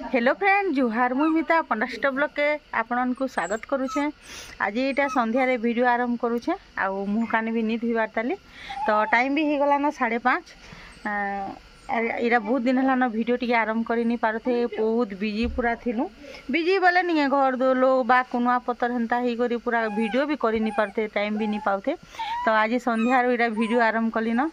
Hello friend जुहार मुई मिता पंडास्ट blog के आपण को स्वागत करुचे। आज यहाँ संध्यारे वीडियो आरंभ करुचे आउ मुँह कान भी नी धोबार ताली तो टाइम भी हो गलान 5:30। इरा बहुत दिन है वीडियो टी आरंभ कर नहीं पारे, बहुत बिजी पूरा थिलु। बिजी बोले नहीं घर दो लोग बा कुनुआ पतर हेन्ता ही करी पूरा वीडियो भी कर नहीं पारे, टाइम भी नहीं पाते। तो आज संध्यार इरा वीडियो आरंभ कली न।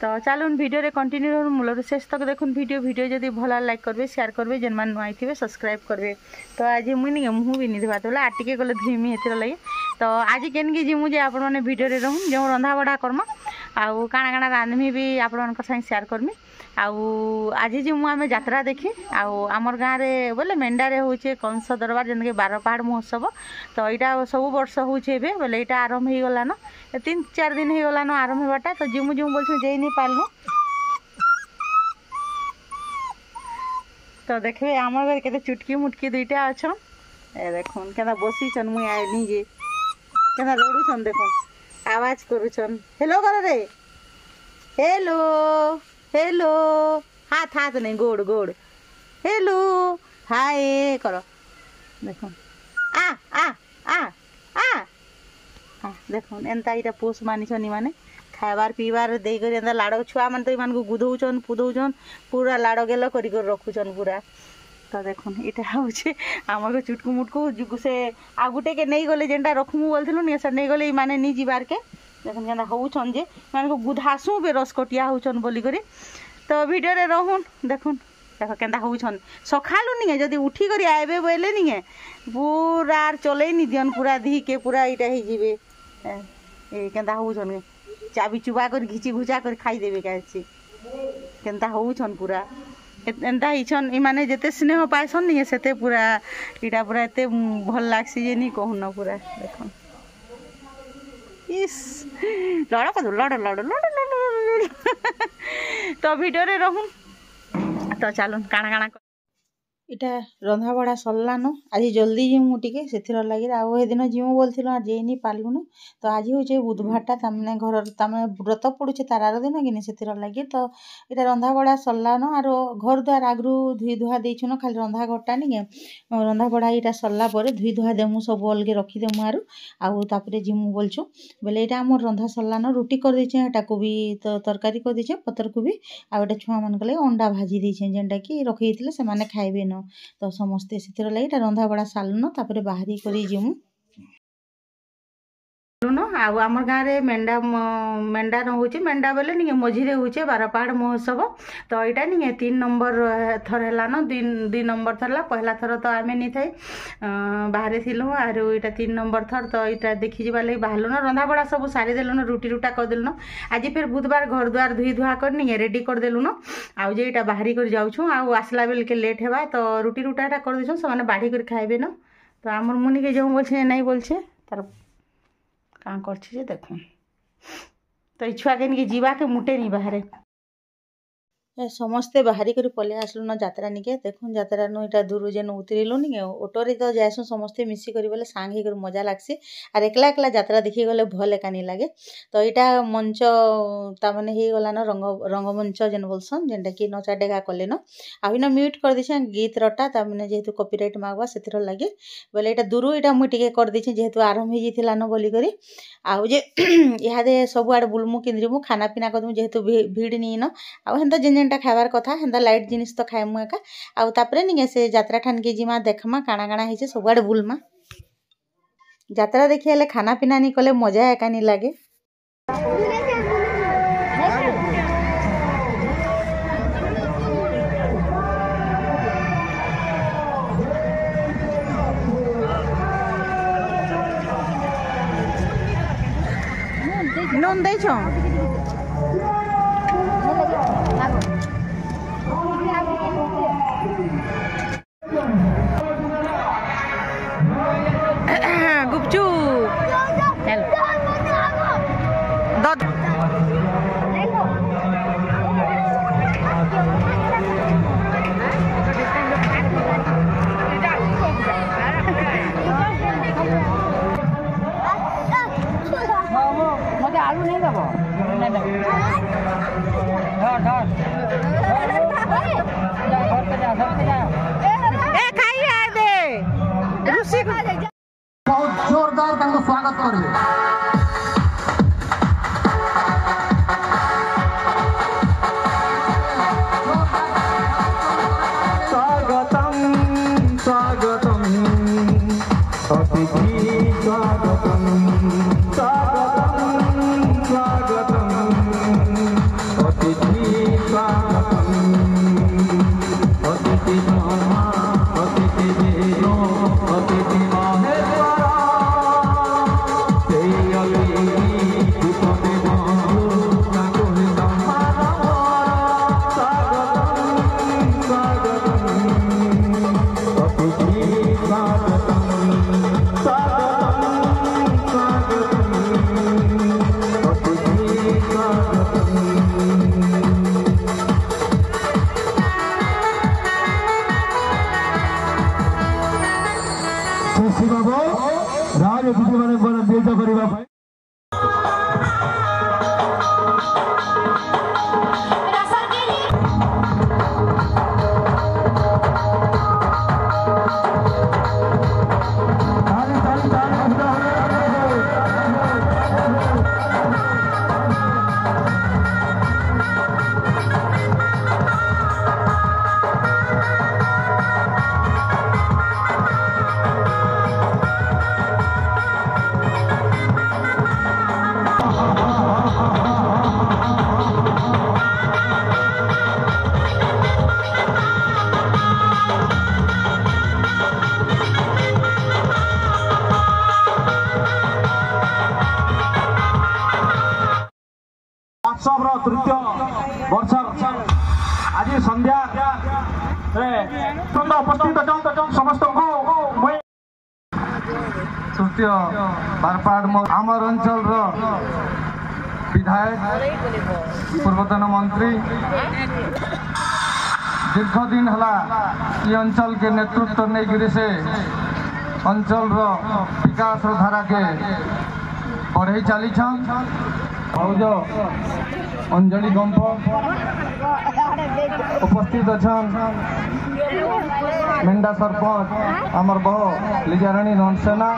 तो चलून वीडियो रे कंटिन्यू मूल शेष तक देखुन वीडियो जदि भल लाइक करेंगे शेयर करेंगे, जेन मान नुआ थे सब्सक्राइब करेंगे। तो आज मुझे मुँह भी नहीं धोवा बोले आटिके गले धुईमी हेतिर लगे। तो आज केनके जिमु जे आपण मैंने वीडियो रे रहूँ जो रंधा बढ़ा करमा आउ काଣା काଣା रांधमी भी आपण संग शेयर करमी। आउ आज जिमु आम यात्रा देखी आमर गाँव में बोले मेंढारे होचे कंस दरबार जैसे 12 पहाड़ महोत्सव। तो यहाँ सब वर्ष होचे बोले यहाँ आरंभ हो गलान 3-4 दिन हो गलान आरंभ होवाटा। तो जिमु जिमु बोल जे नहीं पालनु। तो देखे आम घर के चुटकी मुटकी दुईटा अच्छा ए देखुन क्या बसीचन मुई आईनी जे क्या रड़ुन देखुन आवाज करुचन हेलो कर रे हेलो हेलो हाथ हाथ नहीं गोड़ गोड़ हेलो हाय करो देखो आ आ आ आ हाँ देखो एंता इटा पोष मानिछनी माने खाइबार पीबार देकर एंता लाड़ छुआ मान तो इन गुधौन पुदौन पूरा लाड़ गेल कर रखुचन पूरा। तो देखो यहाँ हूँ आम चुटकू मुटकू से आ गुटे के नहीं गले जेनटा रखमु बोलूँ नि से नहीं गले माने नहीं जीवार के देखो क्या होचन जे मान गुधासु बे रसकटिया होचन बोलिक। तो वीडियो रे रहून देखुन देख केन्ता होचन सखालु नहीं जदि उठी करी आइबे बोले नहीं पूरा चले नहीं दियन पूरा धी के पूरा इटा ही जीवे ए केन्ता होचन चाबी चुबा कर घिची घुचा कर खाई देबे कैसे केन्ता होचन पूरा एंता हिचन इमाने जेते स्नेह पाइसन नहीं सेते पूरा इटा पूरा एते भल लागसी जे नहीं कहून पूरा देखो इस लड़ कर लड़ लड़ लड़ तो वीडियो रे रहूँ। तो चलो काଣା काଣା इटा रंधा बड़ा सरलान आज जल्दी जिमु टिके से लगे आउ दिन जिमु बोलथिल जे नहीं पार्लुन। तो आज हूँ बुधवारटा तमें घर तमें व्रत पड़ुचे तार आर दिन कि से लगे। तो इटा रंधा बड़ा सरलान आर घर द्वार आगु धुई धुआ देछुन खाली रंधा घरटा नहीं रंधा बड़ा यहाँ सरला धुई धुआ देमु सब अलगे रखीदेमु आरु आउे जिमु बोलछु बोले यहाँ आम रंधा सरलान रुटी कर देछे एटा को भी तो तरकारी कर देछे पतर को भी आउ छुआ मान लगे अंडा भाजी देछे जेनटा कि रखी से माने खाइबे न। तो समस्ते से लगे रंधा बड़ा सालुन तापर बाहरी करी जिमु आउ आम गाँव में मेंढा मेंढा न होचे मेंढा बोले नहीं मझीरे होचे 12 पहाड़ महोत्सव। तो यहाँ नहीं 3 नंबर थर है न 2 नंबर थर पहला थर तो आम नहीं थे बाहर थिलु आर यहाँ 3 नंबर थर। तो यहाँ देखी जावा लगे बाहर न रंधा बड़ा सब सारी देलुन रुटी रुटा करदेलुन आज फिर बुधवार घर द्वार धुई धुआ कर नहीं रेडी करदेलुन आउ जे यहाँ बाहरी कर जाऊँ आसला बेल के लेट है तो रुटी रुटाटा कर दे से बाढ़ी कर खाइबे न। तो आमर मुनि के जो बोलछे नहीं बोलछे तार कहाँ कर देख। तो छुआ के जीवा के मुटे नहीं बाहर समस्ते बाहरी कर पलि आसलु न यात्रा निके देखुन यात्रा नु इटा दूर जेन उतरिलु नि ऑटोरे तो जाएसु समस्ते मिसी करी बोले सांग ही कर मजा लागसी आर एकला एकला यात्रा देखी गले भल एका नहीं लगे। तो यहाँ मंच ताने हो गला न रंगमंच जेन बोलसन जेनटा कि नचा डेगा कले न आइन म्यूट कर दीछे गीत रटा ताने जेहेतु कॉपीराइट मागवा से लगे बोले यहाँ दूर यहाँ मुझे कर दीछे जेहेतु आरंभ हो जाता न बोलिक आउ जे इहादे सबुआड़े बुलमु किंद्रिमु खाना पीना करदमु जेहेतु भीड़ नहीं न आउ हेन्ता जेन जेनटा खाइबार कथा हेन्ता लाइट जिनिस तो खाइमु एका आउ तापरे नहीं से यात्रा ठान के जिमा देखमा काଣା काଣା होइछे सबुआड़े बुलमा यात्रा देखि हेले खाना पीना नहीं कले मजा एका नहीं लागे। नोन दे छो गुपचुप दद मत आलू नहीं दबो धर धर जा घर पे जा स्वागत करेंगे। स्वागतम स्वागतम अतिथि स्वागतम स्वागतम स्वागतम अतिथि स्वागतम अतिथि ब्रह्मा अतिथि देवो अतिथि महेश्वरा तेय भूतदेव ताको सम्मान स्वागतम अतिथि स्वागतम स्वागतम अतिथि स्वागतम। राज अतिथि मान देश करने तृतीय वर्ष आज संध्या उपस्थित समस्त तृतीय बारपाड़ आमर अंचल विधायक पूर्वतन मंत्री दीर्घ दिन है ये अंचल के नेतृत्व नहीं से अंचल विकास धारा के बढ़े चली भौज अंजलि गंप उपस्थित अच्छा मेंढा सरपंच आमर बह लिजाराणी नंदसेना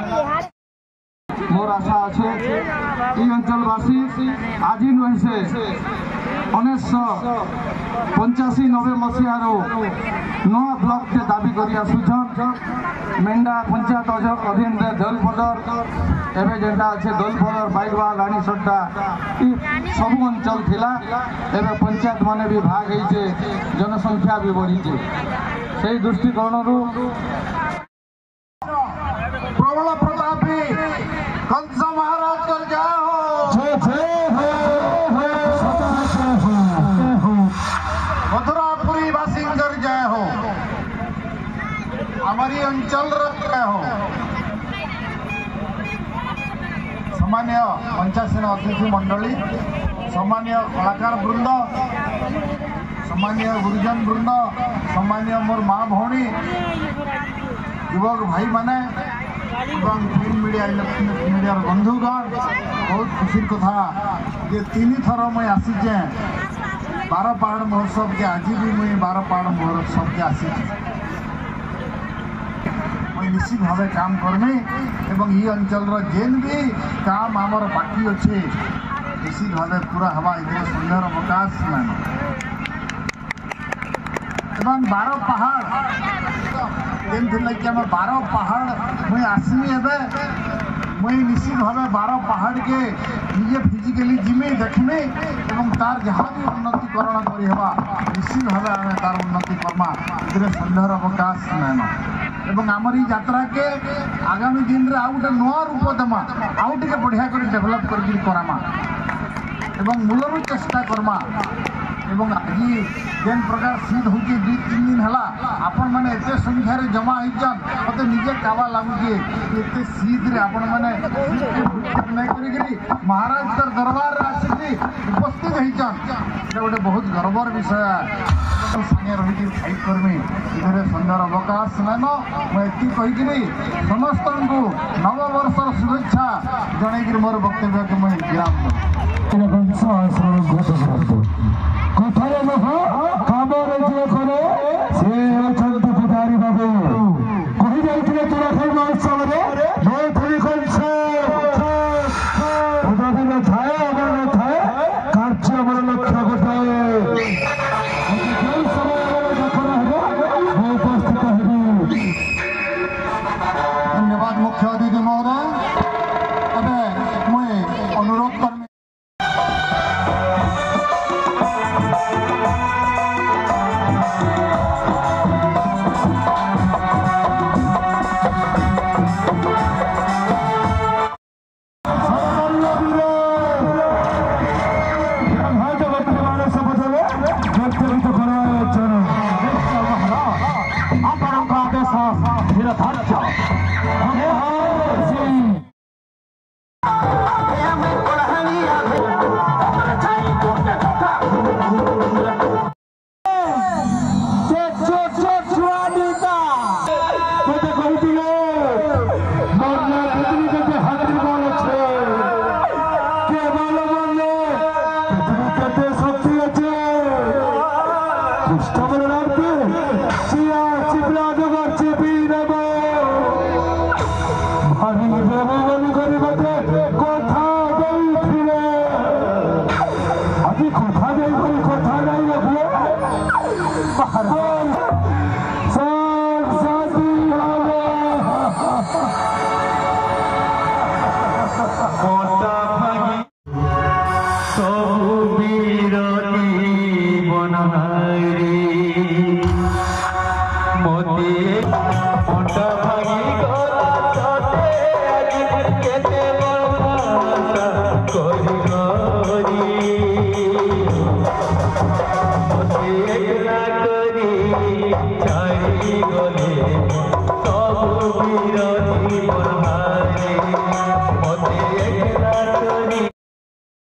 मोर आशा अच्छे ये अंचलवासी आज नुहे से 1985-90 मसीहार नया ब्लॉक के दाबी कर मेंढा पंचायत अधीन दलपदर एवं जेटा अच्छे दलपदर बाइकवा लाणी सट्टा सब अंचल थिला एवं पंचायत माने भी भाग होइछे जनसंख्या भी बढ़ी से दृष्टिकोण प्रबल प्रतापी कंस महाराज कर जय हो मथुरापुरी वासी कर जय हो हमारी अंचल जय हो सम्मान्य पंचायत अतिथि मंडली सम्मान्य कलाकार वृंद सम्मान्य गुरुजन वृंद सम्मान्य मोर माँ भौणी युवक भाई माने प्रिंट मीडिया इलेक्ट्रॉनिक मीडिया बंधुगण बहुत खुशी कथा ये 3 थर मुझे आसीचे 12 पहाड़ महोत्सव के आज भी मुझे 12 पहाड़ महोत्सव के आसी निश्चित भाव काम करमी एवं ये अंचल जेन भी काम आमर बाकी अच्छे निश्चित भाव पूरा हवा इधर सुंदर अवकाश मान 12 पहाड़ जेन कि 12 पहाड़ मुझे आसमी एवं मुझे निश्चित भाव 12 पहाड़ के निजे फिजिकली जिमी देखमी एवं तार जहाँ भी उन्नतिकरण करवा निश्चित भाव आम तार उन्नति करमा इधर सुंदर अवकाश नाइन एवं आमर ये यात्रा के आगामी दिन रे आउ गोटे नुआ रूप देमा आउ टे बढ़िया कर डेभलप करमा एवं मूलर चेष्टा करमा एवं आज जेन प्रकार सीट हो 2-3 दिन है आपण मैंने एत संख्यार जमा होचन मत निजे कावा लगुचे एत सीट आपण मैंने नहीं महाराज दरबार आसिक उपस्थित होचन गोटे बहुत गर्वर विषय संगे रही फाइट करमी इधर सुंदर अवकाश नाइन मुझे कहीकि समस्त को नववर्षर शुभेच्छा जनईक मोर वक्तव्य के मुझे विराम कथार नुह काम से पुजारी बाबू कही जाते तुला महोत्सव मोती मोट भागी गला तोते आज केते बड़ा कोरी कोरी मोती एकला करी छाड़ी गले